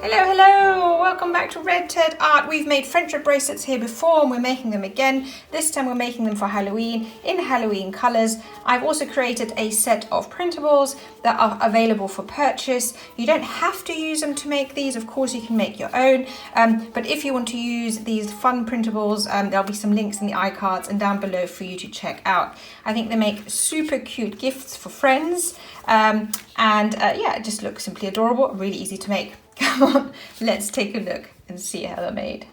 Hello, hello! Welcome back to Red Ted Art. We've made friendship bracelets here before and we're making them again. This time we're making them for Halloween in Halloween colours. I've also created a set of printables that are available for purchase. You don't have to use them to make these. Of course, you can make your own. But if you want to use these fun printables, there'll be some links in the iCards and down below for you to check out. I think they make super cute gifts for friends. Yeah, it just looks simply adorable, really easy to make. Come on, let's take a look and see how they're made.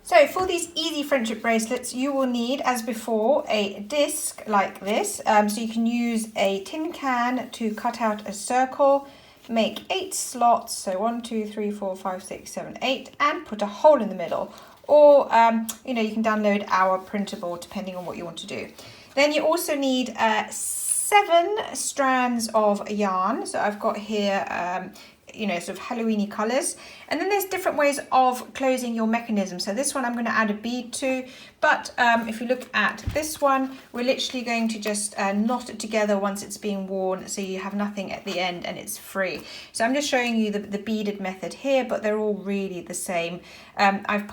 So for these easy friendship bracelets, you will need, as before, a disc like this. So you can use a tin can to cut out a circle, make 8 slots, so 1, 2, 3, 4, 5, 6, 7, 8, and put a hole in the middle. Or, you can download our printable depending on what you want to do. Then you also need 7 strands of yarn. So I've got here sort of Halloweeny colours, and then there's different ways of closing your mechanism. So this one I'm going to add a bead to, but if you look at this one, we're literally going to just knot it together once it's being worn, so you have nothing at the end and it's free. So I'm just showing you the beaded method here, but they're all really the same. I've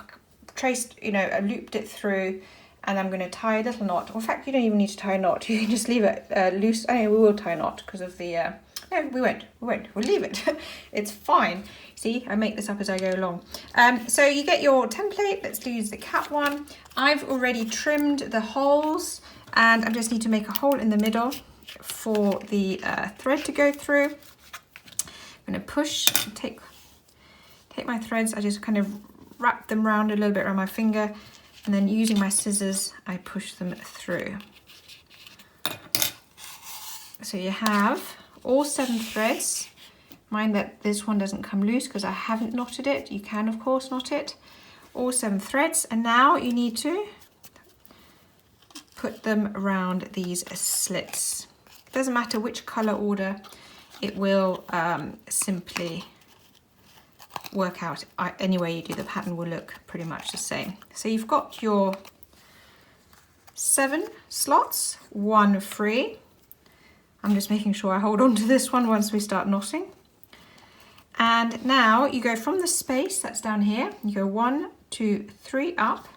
traced, looped it through, and I'm going to tie a little knot. In fact, you don't even need to tie a knot. You can just leave it loose. We will tie a knot because of the no, we won't. We'll leave it. It's fine. See, I make this up as I go along. So you get your template. Let's use the cat one. I've already trimmed the holes, and I just need to make a hole in the middle for the thread to go through. I'm going to take my threads. I just kind of wrap them around a little bit around my finger, and then using my scissors, I push them through. So you have all 7 threads. Mind that this one doesn't come loose because I haven't knotted it. You can, of course, knot it. All 7 threads, and now you need to put them around these slits. It doesn't matter which color order, it will simply work out. Any way you do, the pattern will look pretty much the same. So you've got your 7 slots, 1 free. I'm just making sure I hold on to this one once we start knotting. And now you go from the space that's down here, you go 1, 2, 3 up,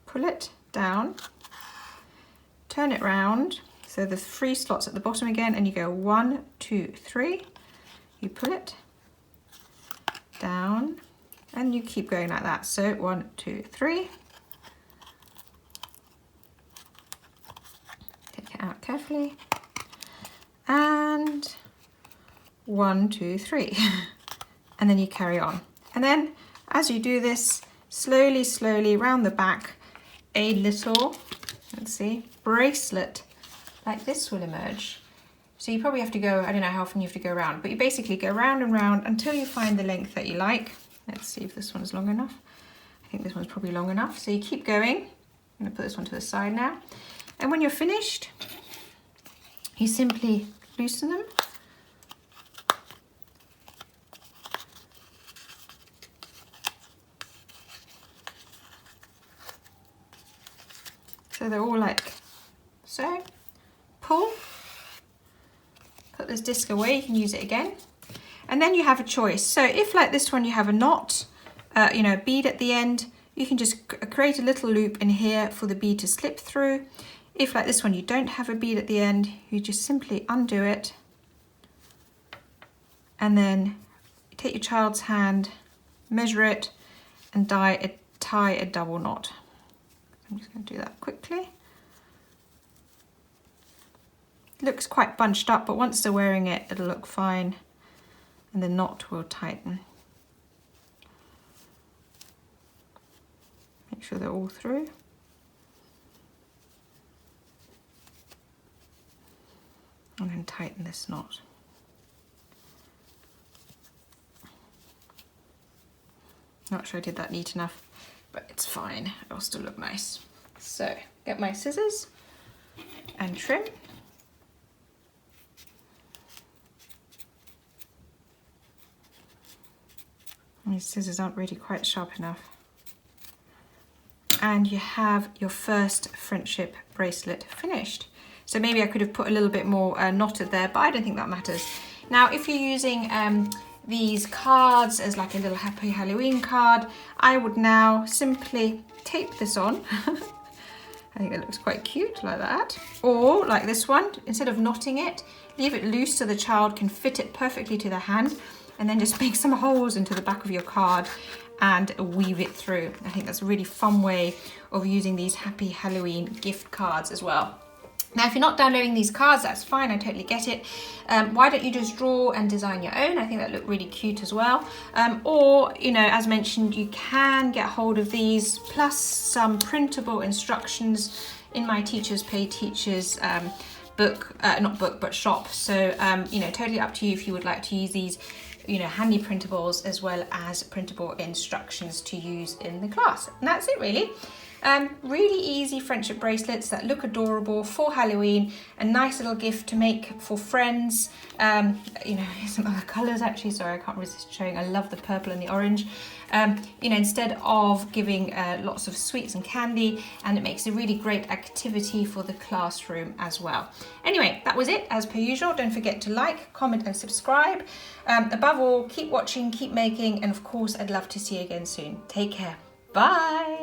pull it down, turn it round, so the 3 slots at the bottom again, and you go 1, 2, 3, you pull it down, and you keep going like that. So 1, 2, 3. Out carefully, and 1, 2, 3, and then you carry on. And then as you do this, slowly round the back, a little, let's see, bracelet like this will emerge. So you probably have to go, I don't know how often you have to go around, but you basically go round and round until you find the length that you like. Let's see if this one's long enough. I think this one's probably long enough. So you keep going. I'm going to put this one to the side now. And when you're finished, you simply loosen them. So they're all like so. Pull. Put this disc away, you can use it again. And then you have a choice. So if like this one you have a knot, a bead at the end, you can just create a little loop in here for the bead to slip through. If like this one you don't have a bead at the end, you just simply undo it, and then take your child's hand, measure it, and tie a double knot. I'm just going to do that quickly. It looks quite bunched up, but once they're wearing it, it'll look fine, and the knot will tighten. Make sure they're all through. And then tighten this knot. Not sure I did that neat enough, but it's fine. It'll still look nice. So, get my scissors and trim. These scissors aren't really quite sharp enough. And you have your first friendship bracelet finished. So maybe I could have put a little bit more knotted there, but I don't think that matters. Now, if you're using these cards as like a little Happy Halloween card, I would now simply tape this on. I think it looks quite cute like that. Or like this one, instead of knotting it, leave it loose so the child can fit it perfectly to their hand, and then just make some holes into the back of your card and weave it through. I think that's a really fun way of using these Happy Halloween gift cards as well. Now, if you're not downloading these cards, that's fine, I totally get it. Why don't you just draw and design your own? I think that look really cute as well. Or, you know, as mentioned, you can get hold of these, plus some printable instructions in my Teachers Pay Teachers book, not book, but shop. So, you know, totally up to you if you would like to use these, you know, handy printables as well as printable instructions to use in the class. And that's it really. Really easy friendship bracelets that look adorable for Halloween, a nice little gift to make for friends. You know, here's some other colours actually, sorry, I can't resist showing. I love the purple and the orange. You know, instead of giving lots of sweets and candy, and it makes a really great activity for the classroom as well. Anyway, that was it as per usual. Don't forget to like, comment and subscribe. Above all, keep watching, keep making, and of course I'd love to see you again soon. Take care. Bye.